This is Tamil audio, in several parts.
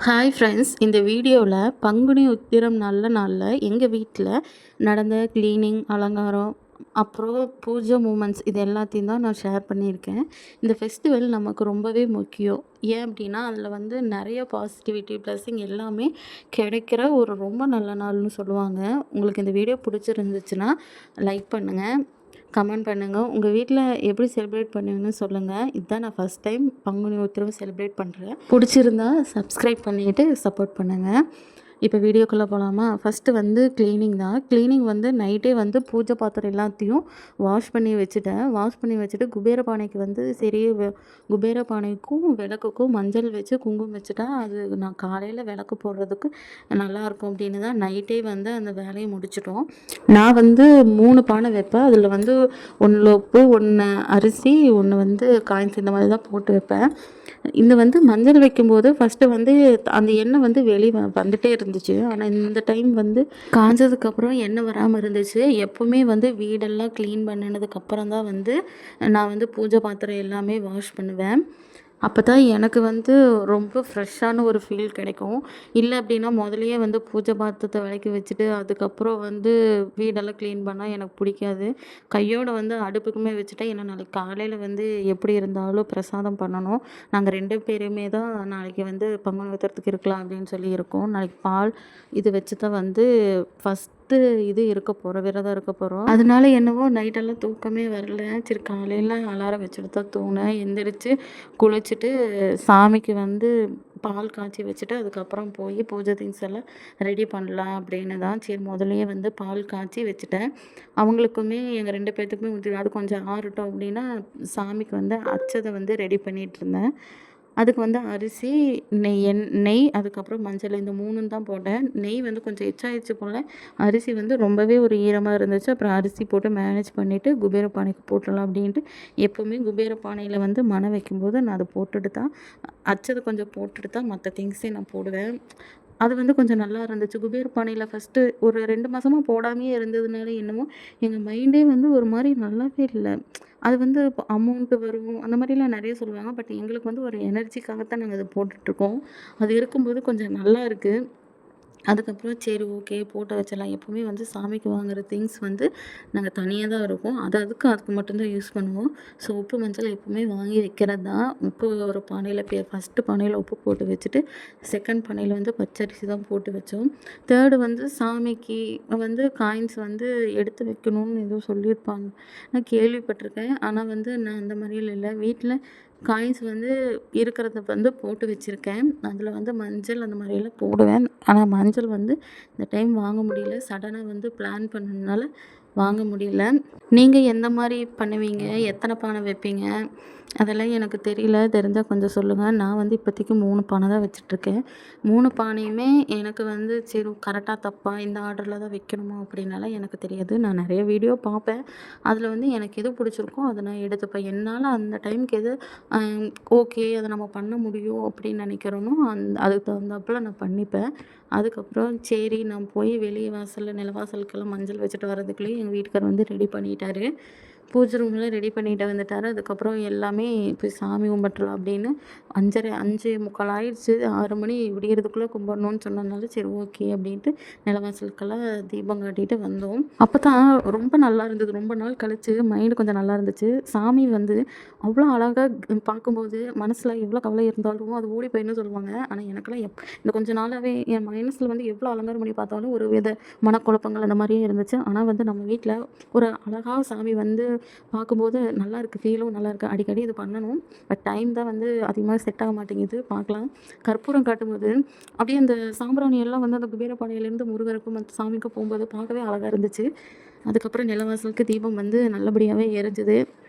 ஹாய் ஃப்ரெண்ட்ஸ், இந்த வீடியோவில் பங்குனி உத்திரம் நல்ல நாளில் எங்கள் வீட்டில் நடந்த க்ளீனிங், அலங்காரம், அப்புறம் பூஜை மூமெண்ட்ஸ் இது எல்லாத்தையும் தான் நான் ஷேர் பண்ணியிருக்கேன். இந்த ஃபெஸ்டிவல் நமக்கு ரொம்பவே முக்கியம். ஏன் அப்படின்னா அதில் வந்து நிறைய பாசிட்டிவிட்டி, பிளெஸ்ஸிங் எல்லாமே கிடைக்கிற ஒரு ரொம்ப நல்ல நாள்னு சொல்லுவாங்க. உங்களுக்கு இந்த வீடியோ பிடிச்சிருந்துச்சுன்னா லைக் பண்ணுங்கள், கமெண்ட் பண்ணுங்கள். உங்கள் வீட்டில் எப்படி செலிப்ரேட் பண்ணுவீங்கன்னு சொல்லுங்கள். இதுதான் நான் first time Panguni Uthiram celebrate பண்ணுறேன். பிடிச்சிருந்தா சப்ஸ்கிரைப் பண்ணிவிட்டு சப்போர்ட் பண்ணுங்கள். இப்போ வீடியோக்குள்ளே போகலாமா? ஃபஸ்ட்டு வந்து க்ளீனிங் தான். க்ளீனிங் வந்து நைட்டே வந்து பூஜை பாத்திரம் எல்லாத்தையும் வாஷ் பண்ணி வச்சுட்டேன். வாஷ் பண்ணி வச்சுட்டு குபேர பானைக்கு வந்து சரி குபேர பானைக்கும் விளக்குக்கும் மஞ்சள் வச்சு குங்குமம் வச்சுட்டா அது நான் காலையில் விளக்கு போடுறதுக்கு நல்லாயிருக்கும் அப்படின்னு தான் நைட்டே வந்து அந்த வேலையை முடிச்சிட்டோம். நான் வந்து 3 பானை வைப்பேன். அதில் வந்து 1 உப்பு, 1 அரிசி, 1 வந்து காய்ச்சி இந்த மாதிரி தான் போட்டு வைப்பேன். இந்த வந்து மஞ்சள் வைக்கும்போது ஃபஸ்ட்டு வந்து அந்த எண்ணெய் வந்து வெளியே வந்துட்டே இருந்துச்சு. ஆனால் இந்த டைம் வந்து காஞ்சதுக்கப்புறம் எண்ணெய் வராமல் இருந்துச்சு. எப்போவுமே வந்து வீடெல்லாம் க்ளீன் பண்ணினதுக்கப்புறம் தான் வந்து நான் வந்து பூஜை பாத்திரம் எல்லாமே வாஷ் பண்ணுவேன். அப்போ தான் எனக்கு வந்து ரொம்ப ஃப்ரெஷ்ஷான ஒரு ஃபீல் கிடைக்கும். இல்லை அப்படின்னா முதலையே வந்து பூஜை பாத்திரத்தை விளக்கி வச்சுட்டு அதுக்கப்புறம் வந்து வீடெல்லாம் க்ளீன் பண்ணால் எனக்கு பிடிக்காது. கையோடு வந்து அடுப்புக்குமே வச்சுட்டா ஏன்னா நாளைக்கு காலையில் வந்து எப்படி இருந்தாலும் பிரசாதம் பண்ணணும். நாங்கள் 2 பேருமே தான் நாளைக்கு வந்து பங்குனி உத்திரத்துக்கு இருக்கலாம் அப்படின்னு சொல்லி இருக்கோம். நாளைக்கு பால் இது வச்சு தான் வந்து ஃபஸ்ட்டு இது இருக்க போகிறோம், விரதம் இருக்க போகிறோம். அதனால என்னவோ நைட்டெல்லாம் தூக்கமே வரல. சரி காலையில் அலாரம் வச்சுட்டு தான் தூங்கினேன். எந்திரிச்சு குளிச்சுட்டு சாமிக்கு வந்து பால் காய்ச்சி வச்சுட்டு அதுக்கப்புறம் போய் பூஜை திங்ஸ் எல்லாம் ரெடி பண்ணலாம் அப்படின்னு தான். சரி முதலையே வந்து பால் காய்ச்சி வச்சுட்டேன். அவங்களுக்குமே எங்கள் 2 பேர்த்துக்குமே ஊற்றி அது கொஞ்சம் ஆறட்டும் அப்படின்னா சாமிக்கு வந்து அச்சதை வந்து ரெடி பண்ணிகிட்டு இருந்தேன். அதுக்கு வந்து அரிசி, நெய் அதுக்கப்புறம் மஞ்சள் இந்த 3ம் தான் போட்டேன். நெய் வந்து கொஞ்சம் எச்சாயிடுச்சு போல். அரிசி வந்து ரொம்பவே ஒரு ஈரமாக இருந்துச்சு. அப்புறம் அரிசி போட்டு மேனேஜ் பண்ணிவிட்டு குபேர பானைக்கு போட்டுடலாம் அப்படின்ட்டு எப்போவுமே குபேர பானையில் வந்து மணை வைக்கும்போது நான் அதை போட்டுட்டு தான் அச்சதை கொஞ்சம் போட்டுட்டு தான் மற்ற திங்ஸே நான் போடுவேன். அது வந்து கொஞ்சம் நல்லா இருந்துச்சு. குபேர பானையில் ஃபஸ்ட்டு ஒரு 2 மாதமா போடாமயே இருந்ததுனால என்னமோ எங்கள் மைண்டே வந்து ஒரு மாதிரி நல்லாவே இல்லை. அது வந்து இப்போ அமௌண்ட்டு வரும் அந்த மாதிரிலாம் நிறைய சொல்லுவாங்க. பட் எங்களுக்கு வந்து ஒரு எனர்ஜிக்காகத்தான் நாங்கள் அதை போட்டுட்ருக்கோம். அது இருக்கும்போது கொஞ்சம் நல்லா இருக்குது. அதுக்கப்புறம் சரி ஓகே போட்டு வச்சிடலாம். எப்போவுமே வந்து சாமிக்கு வாங்குற திங்ஸ் வந்து நாங்கள் தனியாக தான் இருக்கும். அதுக்கு மட்டும் தான் யூஸ் பண்ணுவோம். ஸோ உப்பு, மஞ்சள் எப்போவுமே வாங்கி வைக்கிறது தான். உப்பு ஒரு பானையில் ஃபஸ்ட்டு பானையில் உப்பு போட்டு வச்சுட்டு, செகண்ட் பானையில் வந்து பச்சரிசி தான் போட்டு வச்சோம். தேர்டு வந்து சாமிக்கு வந்து காயின்ஸ் வந்து எடுத்து வைக்கணும்னு ஏதோ சொல்லியிருப்பாங்க. நான் கேள்விப்பட்டிருக்கேன். ஆனால் வந்து நான் அந்த மாதிரிலாம் இல்லை. வீட்டில் காயின்ஸ் வந்து இருக்கிறத வந்து போட்டு வச்சுருக்கேன். அதில் வந்து மஞ்சள் அந்த மாதிரியெல்லாம் போடுவேன். ஆனால் மஞ்சள் வந்து இந்த டைம் வாங்க முடியல. சடனாக வந்து பிளான் பண்ணதுனால வாங்க முடியல. நீங்கள் எந்த மாதிரி பண்ணுவீங்க? எத்தனை பானை வைப்பீங்க? அதெல்லாம் எனக்கு தெரியல. தெரிஞ்சால் கொஞ்சம் சொல்லுங்கள். நான் வந்து இப்போதைக்கு 3 பானை தான் வச்சுட்ருக்கேன். 3 பானையுமே எனக்கு வந்து சரி கரெக்டாக தப்பா இந்த ஆர்டரில் தான் வைக்கணுமா அப்படின்னாலாம் எனக்கு தெரியாது. நான் நிறைய வீடியோ பார்ப்பேன். அதில் வந்து எனக்கு எது பிடிச்சிருக்கோ அதை நான் எடுத்துப்பேன். என்னால் அந்த டைமுக்கு எது ஓகே அதை நம்ம பண்ண முடியும் அப்படின்னு நினைக்கிறேனோ அதுக்கு தகுந்தாப்புல நான் பண்ணிப்பேன். அதுக்கப்புறம் சரி நான் போய் வெளியே வாசலில் நிலவாசலுக்கெல்லாம் மஞ்சள் வச்சுட்டு வரதுக்குள்ளேயே எங்கள் வீட்டுக்காரர் வந்து ரெடி பண்ணிட்டாரு. பூஜை ரூம்லாம் ரெடி பண்ணிட்டு வந்துட்டார். அதுக்கப்புறம் எல்லாமே போய் சாமி கும்பிட்றலாம் அப்படின்னு 5:30 5:45 ஆயிடுச்சு. 6 மணி விடியறதுக்குள்ளே கும்பிடணும்னு சொன்னதுனால சரி ஓகே அப்படின்ட்டு நிலவாசலுக்கெல்லாம் தீபம் காட்டிட்டு வந்தோம். அப்போ தான் ரொம்ப நல்லா இருந்தது. ரொம்ப நாள் கழிச்சு மைண்டு கொஞ்சம் நல்லா இருந்துச்சு. சாமி வந்து அவ்வளோ அழகாக பார்க்கும்போது மனசில் எவ்வளோ கவலை இருந்தாலும் அது ஓடி போயிடும்னு சொல்லுவாங்க. ஆனால் எனக்கெல்லாம் இந்த கொஞ்ச நாளாகவே என் மனசில் வந்து எவ்வளோ அலங்காரம் பண்ணி பார்த்தாலும் ஒரு வித மனக்குழப்பங்கள் அந்த மாதிரியே இருந்துச்சு. ஆனால் வந்து நம்ம வீட்டில் ஒரு அழகாக சாமி வந்து பார்க்கும்போது நல்லாயிருக்கு. ஃபீலும் நல்லாயிருக்கு. அடிக்கடி இது பண்ணணும். பட் டைம் தான் வந்து அதிகமாக செட் ஆக மாட்டேங்குது. பார்க்கலாம். கற்பூரம் காட்டும்போது அப்படியே அந்த சாம்பிராணி எல்லாம் வந்து அந்த குபேர பானையிலேருந்து முருகருக்கும் மற்ற சாமிக்கும் போகும்போது பார்க்கவே அழகாக இருந்துச்சு. அதுக்கப்புறம் நிலவாசலுக்கு தீபம் வந்து நல்லபடியாகவே எரிஞ்சுது.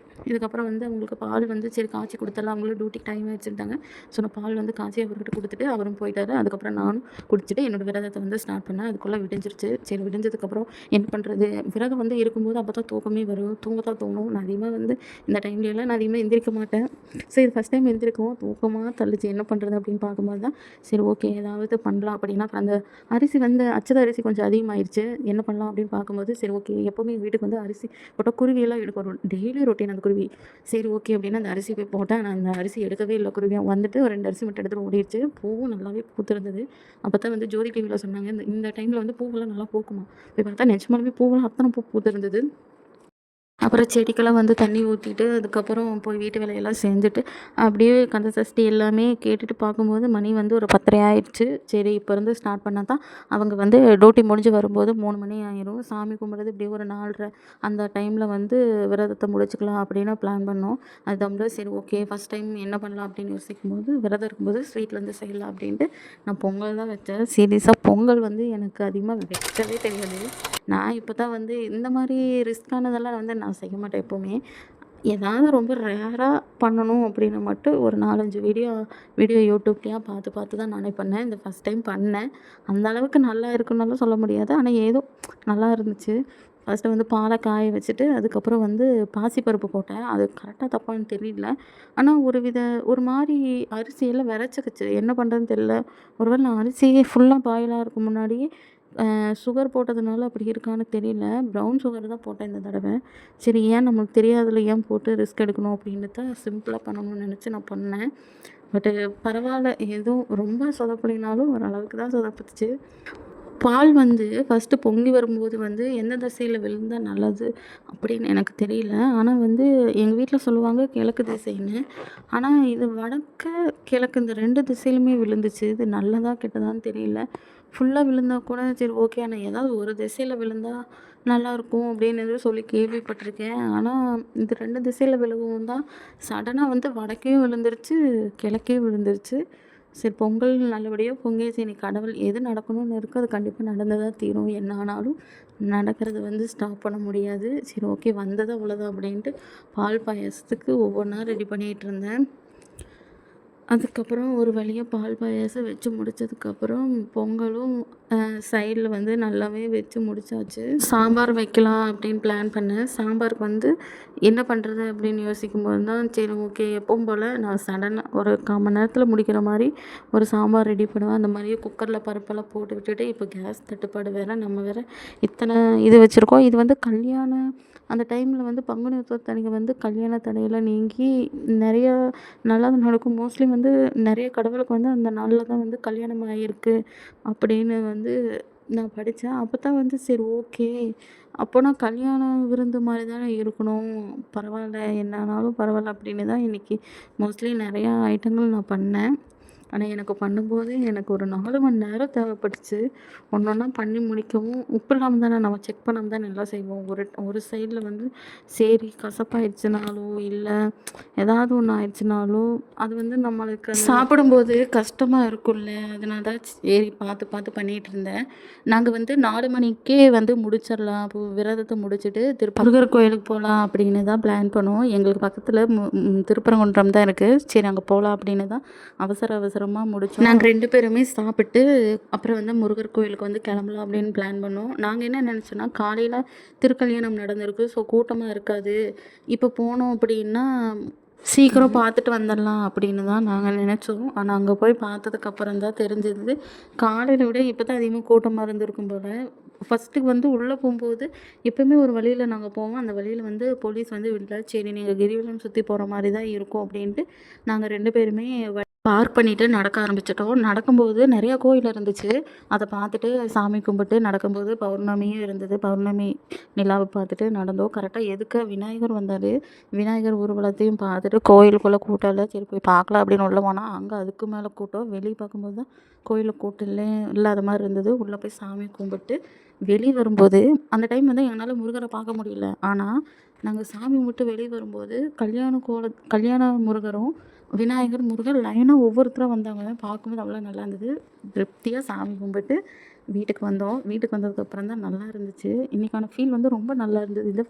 இதுக்கப்புறம் வந்து அவங்களுக்கு பால் வந்து சரி காய்ச்சி கொடுத்துடலாம். அவங்களும் டியூட்டிக்கு டைம் வச்சுருந்தாங்க. ஸோ நான் பால் வந்து காய்ச்சி அவர்கிட்ட கொடுத்துட்டு அவரும் போயிட்டாரு. அதுக்கப்புறம் நானும் குடிச்சிட்டு என்னோடய விரதத்தை வந்து ஸ்டார்ட் பண்ணேன். அதுக்குள்ளே விடிஞ்சிருச்சு. சரி விடிஞ்சதுக்கப்புறம் என்ன பண்ணுறது? விரதம் வந்து இருக்கும்போது அப்போ தான் தூக்கமே வரும். தூங்க தான் தோணும். நான் அதிகமாக வந்து இந்த டைம்லலாம் நான் அதிகமாக எந்திரிக்க மாட்டேன். சரி இது ஃபஸ்ட் டைம் எந்திரிக்கவும் தூக்கமாக தள்ளுச்சு. என்ன பண்ணுறது அப்படின்னு பார்க்கும்போது தான் சரி ஓகே ஏதாவது பண்ணலாம் அப்படின்னா அப்புறம் அந்த அரிசி வந்து அச்சத அரிசி கொஞ்சம் அதிகமாகிடுச்சு. என்ன பண்ணலாம் அப்படின்னு பார்க்கும்போது சரி ஓகே எப்போவுமே வீட்டுக்கு வந்து அரிசி போட்டால் குருவியெல்லாம் எடுக்க வரும். டெய்லி ரொட்டீன் அந்த குருவி. சரி ஓகே அப்படின்னு அந்த அரிசி போய் போட்டேன். நான் அந்த அரிசி எடுக்கவே இல்ல குருவியா. வந்துட்டு ஒரு 2 அரிசி மட்டும் எடுத்துட்டு ஓடிருச்சு. பூவும் நல்லாவே பூத்திருந்தது. அப்பதான் வந்து ஜோதி டிவில சொன்னாங்க, இந்த இந்த டைம்ல வந்து பூவெல்லாம் நல்லா பூக்குமா. போய் பார்த்தா நிஜமாலுமே பூவெல்லாம் அத்தன பூ பூத்திருந்தது. அப்புறம் செடிக்கெல்லாம் வந்து தண்ணி ஊத்திட்டு, அதுக்கப்புறம் போய் வீட்டு வேலையெல்லாம் செஞ்சுட்டு, அப்படியே கந்த சஷ்டி எல்லாமே கேட்டுட்டு பார்க்கும்போது மணி வந்து ஒரு 10:30 ஆயிடுச்சு. சரி இப்போ இருந்து ஸ்டார்ட் பண்ணா தான் அவங்க வந்து டியூட்டி முடிஞ்சு வரும்போது 3 மணி ஆயிரும். சாமி கும்பிடுறது இப்படியே ஒரு 4:30 அந்த டைமில் வந்து விரதத்தை முடிச்சுக்கலாம் அப்படின்னு பிளான் பண்ணோம். அது தம்ல சரி ஓகே ஃபஸ்ட் டைம் என்ன பண்ணலாம் அப்படின்னு யோசிக்கும்போது, விரதம் இருக்கும்போது ஸ்வீட்லேருந்து செய்யலாம் அப்படின்ட்டு நான் பொங்கல் தான் வச்சேன். சீரியஸாக பொங்கல் வந்து எனக்கு அதிகமாக வைக்கவே தெரியாது. நான் இப்போ தான் வந்து இந்த மாதிரி ரிஸ்க்கானதெல்லாம் வந்து நான் செய்ய மாட்டேன் எப்போவுமே. ஏதாவது ரொம்ப ரேராக பண்ணணும் அப்படின்னு மட்டும் ஒரு 4, 5 வீடியோ யூடியூப்லயா பார்த்து பார்த்து தான் நானே பண்ணேன். இந்த ஃபஸ்ட் டைம் பண்ணேன். அந்த அளவுக்கு நல்லா இருக்குன்னுலாம் சொல்ல முடியாது. ஆனா ஏதோ நல்லா இருந்துச்சு. ஃபஸ்ட்டு வந்து பாலை காய வச்சுட்டு, அதுக்கப்புறம் வந்து பாசிப்பருப்பு போட்டேன். அது கரெக்டாக தப்பான்னு தெரியல. ஆனா ஒரு மாரி அரிசியெல்லாம் வெரச்சுக்கிச்சு. என்ன பண்ணுறதுன்னு தெரியல. ஒரு வேளை நான் அரிசியே ஃபுல்லா பாயில் ஆகுறதுக்கு முன்னாடியே சுகர் போட்டதுனால அப்படி இருக்கான்னு தெரியல. ப்ரவுன் சுகர் தான் போட்டேன் இந்த தடவ. சரி ஏன் நம்மளுக்கு தெரியாததுல ஏன் போட்டு ரிஸ்க் எடுக்கணும் அப்படின்னு தான் சிம்பிளா பண்ணணும்னு நெனச்சு நான் பண்ணேன். பட்டு பரவால்ல. எதுவும் ரொம்ப சொதப்பலைனாலும் ஓரளவுக்கு தான் சொதப்புச்சு. பால் வந்து ஃபஸ்ட்டு பொங்கி வரும்போது வந்து எந்த திசையில விழுந்தா நல்லது அப்படின்னு எனக்கு தெரியல. ஆனா வந்து எங்க வீட்ல சொல்லுவாங்க கிழக்கு திசைன்னு. ஆனா இது வடக்கு, கிழக்கு இந்த 2 திசையிலுமே விழுந்துச்சு. இது நல்லதா கெட்டதான்னு தெரியல. ஃபுல்லா விழுந்தா கூட சரி ஓகே. ஆனா ஏதாவது ஒரு திசையில விழுந்தா நல்லாயிருக்கும் அப்படின்னு சொல்லி கேள்விப்பட்டுருக்கேன். ஆனா இது 2 திசையில விழவும் தான் சடனா வந்து வடக்கேயும் விழுந்துருச்சு, கிழக்கேயும் விழுந்துருச்சு. சரி பொங்கல் நல்லபடியா பொங்கிருச்சு. இனி கடவுள் எது நடக்கணும்னு இருக்கோ அது கண்டிப்பா நடந்து தான் தீரும். என்ன ஆனாலும் நடக்கிறத வந்து ஸ்டாப் பண்ண முடியாது. சரி ஓகே வந்தது அவ்வளோதான் அப்படின்ட்டு பால் பாயாசத்துக்கு ஒவ்வொன்றா ரெடி பண்ணிகிட்ருந்தேன். அதுக்கப்புறம் ஒரு வழியா பால் பாயாசம் வச்சு முடிச்சதுக்கப்புறம் பொங்கலும் சைடில் வந்து நல்லாவே வச்சு முடிச்சாச்சு. சாம்பார் வைக்கலாம் அப்படின்னு பிளான் பண்ணேன். சாம்பாருக்கு வந்து என்ன பண்ணுறது அப்படின்னு யோசிக்கும்போது தான் சரி ஓகே எப்பவும் போல் நான் சடனாக ஒரு 1/4 மணி நேரத்தில் முடிக்கிற மாதிரி ஒரு சாம்பார் ரெடி பண்ணுவேன். அந்த மாதிரியே குக்கரில் பருப்பெல்லாம் போட்டு விட்டுட்டு இப்போ கேஸ் தட்டுப்பாடு வேறு நம்ம வேறு இத்தனை இது வச்சுருக்கோம். இது வந்து அந்த டைமில் வந்து பங்குனி உத்திரத்தன்னைக்கு வந்து கல்யாண தடையெல்லாம் நீங்கி நிறையா நல்லது நடக்கும். மோஸ்ட்லி வந்து நிறைய கடவுளுக்கு வந்து அந்த நாளில் தான் வந்து கல்யாணம் ஆகிருக்கு அப்படின்னு வந்து நான் படித்தேன். அப்போ தான் வந்து சரி ஓகே அப்போனா கல்யாண விருந்து மாதிரி தானே இருக்கணும். பரவாயில்ல என்ன ஆனாலும் பரவாயில்ல அப்படின்னு தான் இன்றைக்கி மோஸ்ட்லி நிறையா ஐட்டங்கள் நான் பண்ணேன். ஆனால் எனக்கு பண்ணும்போது எனக்கு ஒரு 4 மணி நேரம் தேவைப்பட்டுச்சு. ஒன்றா பண்ணி முடிக்கவும் உப்பு இல்லாமல் தானே நம்ம செக் பண்ணாமல் தானே எல்லாம் செய்வோம். ஒரு சைடில் வந்து சரி கசப்பாயிடுச்சுனாலோ இல்லை ஏதாவது ஒன்று ஆயிடுச்சுனாலோ அது வந்து நம்மளுக்கு சாப்பிடும்போது கஷ்டமாக இருக்கும்ல. அதனால தான் சரி பார்த்து பார்த்து பண்ணிகிட்டு இருந்தேன். நாங்கள் வந்து 4 மணிக்கே வந்து முடிச்சிடலாம். அப்போ விரதத்தை முடிச்சுட்டு முருகர் கோயிலுக்கு போகலாம் அப்படின்னு தான் பிளான் பண்ணோம். எங்களுக்கு பக்கத்தில் திருப்பரங்குன்றம் தான் இருக்குது. சரி அங்கே போகலாம் அப்படின்னு தான் அவசரமாக முடித்தோம். நாங்கள் 2 பேருமே சாப்பிட்டு அப்புறம் வந்து முருகர் கோயிலுக்கு வந்து கிளம்பலாம் அப்படின்னு பிளான் பண்ணோம். நாங்கள் என்ன நினச்சோன்னா காலையில் திருக்கல்யாணம் நடந்திருக்கு. ஸோ கூட்டமாக இருக்காது. இப்போ போனோம் அப்படின்னா சீக்கிரம் பார்த்துட்டு வந்துடலாம் அப்படின்னு தான் நாங்கள் நினச்சோம். ஆனால் அங்கே போய் பார்த்ததுக்கப்புறம் தான் தெரிஞ்சது காலையில் விட இப்போ தான் அதிகமாக கூட்டமாக இருந்திருக்கும் போல். ஃபஸ்ட்டு வந்து உள்ளே போகும்போது எப்போவுமே ஒரு வழியில் நாங்கள் போவோம். அந்த வழியில் வந்து போலீஸ் வந்து விடல. சரி நீங்கள் கிரிவலம் சுற்றி போகிற மாதிரி தான் இருக்கும் அப்படின்ட்டு நாங்கள் 2 பேருமே பார்க் பண்ணிவிட்டு நடக்க ஆரம்பிச்சிட்டோம். நடக்கும்போது நிறையா கோயில் இருந்துச்சு. அதை பார்த்துட்டு சாமி கும்பிட்டு நடக்கும்போது பௌர்ணமியும் இருந்தது. பௌர்ணமி நிலாவை பார்த்துட்டு நடந்தோம். கரெக்டாக எதுக்க விநாயகர் வந்தார். விநாயகர் ஊர்வலத்தையும் பார்த்துட்டு கோயிலுக்குள்ளே கூட்டம் இல்லை. சரி போய் பார்க்கலாம் அப்படின்னு உள்ளே போனால் அங்கே அதுக்கு மேலே கூட்டம். வெளியே பார்க்கும்போது தான் கோயிலில் கூட்டம் இல்லாத மாதிரி இருந்தது. உள்ளே போய் சாமி கும்பிட்டு வெளியே வரும்போது அந்த டைம் வந்து எங்களால் முருகரை பார்க்க முடியல. ஆனால் நாங்கள் சாமி கும்பிட்டு வெளியே வரும்போது கல்யாண முருகரும் விநாயகர், முருகர் லைனாக ஒவ்வொருத்தராக வந்தாங்க. பார்க்கும்போது அவ்வளோ நல்லா இருந்தது. திருப்தியாக சாமி கும்பிட்டு வீட்டுக்கு வந்தோம். வீட்டுக்கு வந்ததுக்கப்புறம் தான் நல்லா இருந்துச்சு. இன்றைக்கான ஃபீல் வந்து ரொம்ப நல்லா இருந்தது. இந்த